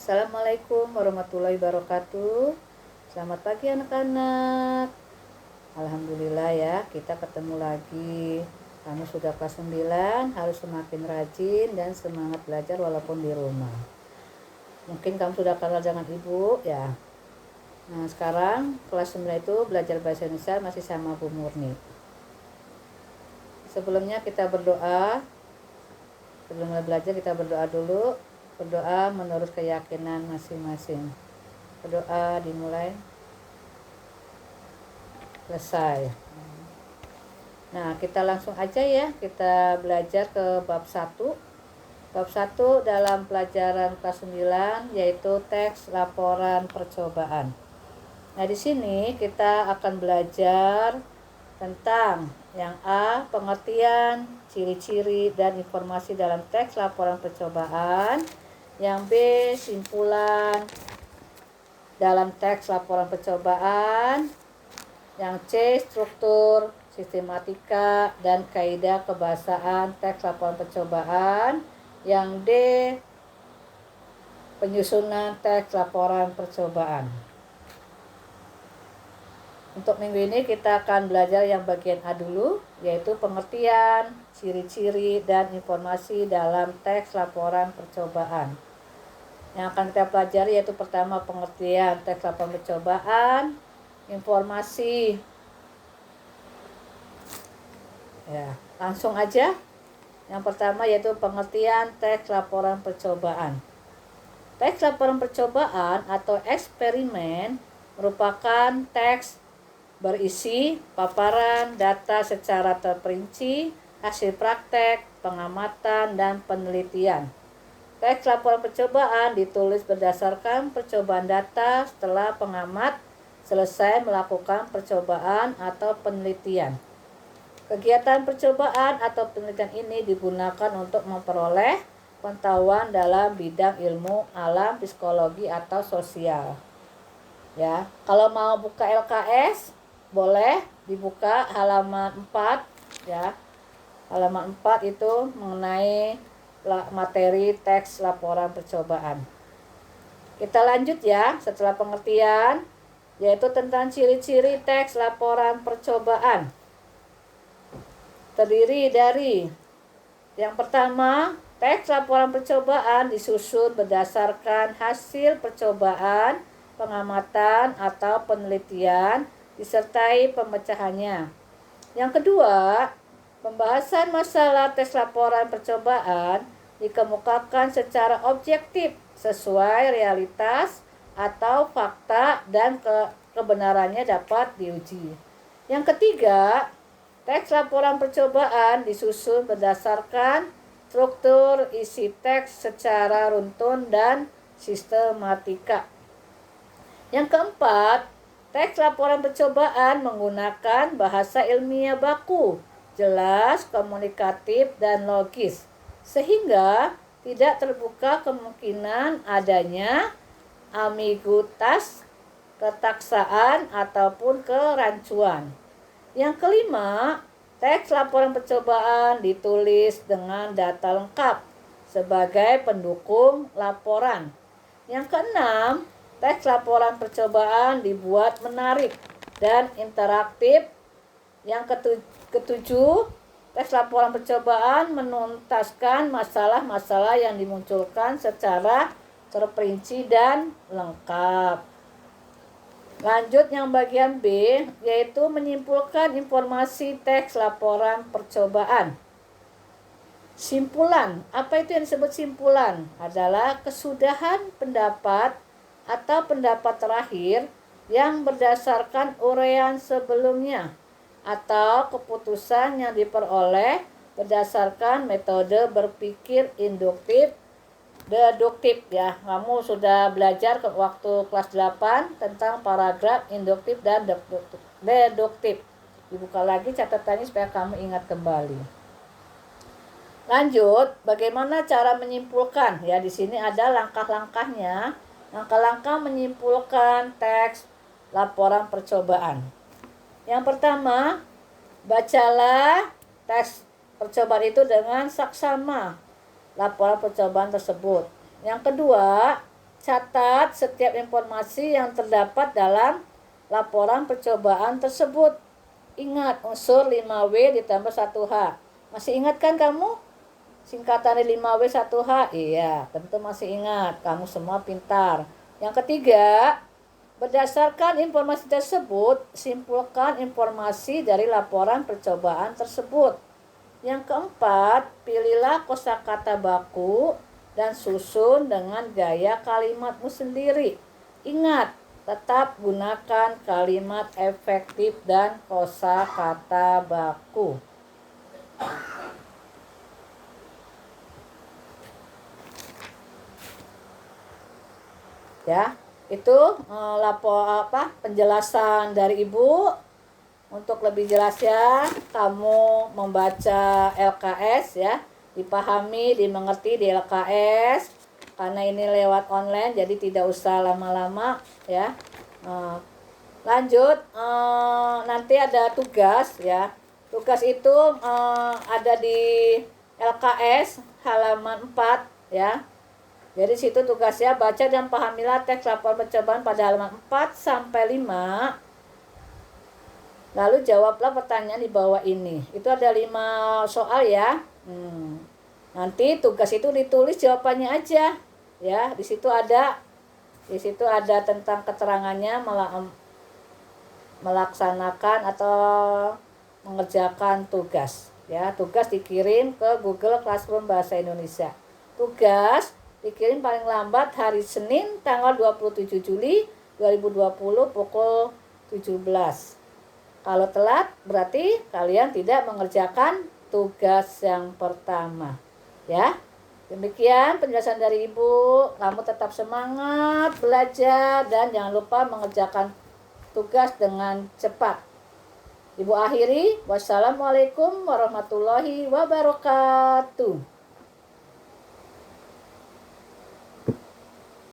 Assalamualaikum warahmatullahi wabarakatuh. Selamat pagi anak-anak. Alhamdulillah ya, kita ketemu lagi. Kamu sudah kelas 9, harus semakin rajin dan semangat belajar walaupun di rumah. Mungkin kamu sudah kenal dengan ibu ya. Nah, sekarang kelas 9 itu belajar bahasa Indonesia masih sama Bu Murni. Sebelumnya kita berdoa. Sebelum belajar kita berdoa dulu. Berdoa menurut keyakinan masing-masing. Berdoa dimulai, selesai. Nah, kita langsung aja ya, kita belajar ke bab 1. Bab 1 dalam pelajaran kelas 9 yaitu teks laporan percobaan. Nah, di sini kita akan belajar tentang yang A, pengertian, ciri-ciri dan informasi dalam teks laporan percobaan. Yang B, simpulan dalam teks laporan percobaan. Yang C, struktur, sistematika, dan kaidah kebahasaan teks laporan percobaan. Yang D, penyusunan teks laporan percobaan. Untuk minggu ini kita akan belajar yang bagian A dulu, yaitu pengertian, ciri-ciri, dan informasi dalam teks laporan percobaan. Yang akan kita pelajari yaitu pertama pengertian teks laporan percobaan, informasi. Ya, langsung aja. Yang pertama yaitu pengertian teks laporan percobaan. Teks laporan percobaan atau eksperimen merupakan teks berisi paparan data secara terperinci, hasil praktek, pengamatan, dan penelitian. Teks laporan percobaan ditulis berdasarkan percobaan data setelah pengamat selesai melakukan percobaan atau penelitian. Kegiatan percobaan atau penelitian ini digunakan untuk memperoleh pengetahuan dalam bidang ilmu alam, psikologi, atau sosial. Ya, kalau mau buka LKS boleh dibuka halaman 4 ya. Halaman 4 itu mengenai materi teks laporan percobaan. Kita lanjut ya, setelah pengertian yaitu tentang ciri-ciri teks laporan percobaan. Terdiri dari yang pertama, teks laporan percobaan disusun berdasarkan hasil percobaan, pengamatan atau penelitian disertai pemecahannya. Yang kedua, pembahasan masalah teks laporan percobaan dikemukakan secara objektif sesuai realitas atau fakta dan kebenarannya dapat diuji. Yang ketiga, teks laporan percobaan disusun berdasarkan struktur isi teks secara runtun dan sistematika. Yang keempat, teks laporan percobaan menggunakan bahasa ilmiah baku, jelas, komunikatif, dan logis, sehingga tidak terbuka kemungkinan adanya ambiguitas, ketaksaan, ataupun kerancuan. Yang kelima, teks laporan percobaan ditulis dengan data lengkap sebagai pendukung laporan. Yang keenam, teks laporan percobaan dibuat menarik dan interaktif. Yang ketujuh, teks laporan percobaan menuntaskan masalah-masalah yang dimunculkan secara terperinci dan lengkap. Lanjut yang bagian B, yaitu menyimpulkan informasi teks laporan percobaan. Simpulan, apa itu yang disebut simpulan? Adalah kesudahan pendapat atau pendapat terakhir yang berdasarkan uraian sebelumnya atau keputusan yang diperoleh berdasarkan metode berpikir induktif, deduktif ya. Kamu sudah belajar ke waktu kelas 8 tentang paragraf induktif dan deduktif. Dibuka lagi catatannya supaya kamu ingat kembali. Lanjut, bagaimana cara menyimpulkan? Ya, di sini ada langkah-langkahnya. Langkah-langkah menyimpulkan teks laporan percobaan. Yang pertama, bacalah teks percobaan itu dengan saksama laporan percobaan tersebut. Yang kedua, Catat setiap informasi yang terdapat dalam laporan percobaan tersebut. Ingat, unsur 5W ditambah 1H. Masih ingat kan kamu? Singkatan 5W 1H? Iya, tentu masih ingat. Kamu semua pintar. Yang ketiga, berdasarkan informasi tersebut, simpulkan informasi dari laporan percobaan tersebut. Yang keempat, pilihlah kosakata baku dan susun dengan gaya kalimatmu sendiri. Ingat, tetap gunakan kalimat efektif dan kosakata baku. Ya, itu penjelasan dari Ibu. Untuk lebih jelasnya, kamu membaca LKS ya, dipahami, dimengerti di LKS. Karena ini lewat online, jadi tidak usah lama-lama ya. Lanjut, nanti ada tugas ya. Tugas itu ada di LKS halaman 4 ya. Jadi situ tugasnya baca dan pahamilah teks laporan percobaan pada halaman 4 sampai 5. Lalu jawablah pertanyaan di bawah ini. Itu ada 5 soal ya. Nanti tugas itu ditulis jawabannya aja. Ya, di situ ada tentang keterangannya melaksanakan atau mengerjakan tugas. Ya, tugas dikirim ke Google Classroom Bahasa Indonesia. Tugas dikirim paling lambat hari Senin tanggal 27 Juli 2020 pukul 17. Kalau telat berarti kalian tidak mengerjakan tugas yang pertama. Ya. Demikian penjelasan dari Ibu. Kamu tetap semangat belajar dan jangan lupa mengerjakan tugas dengan cepat. Ibu akhiri. Wassalamualaikum warahmatullahi wabarakatuh.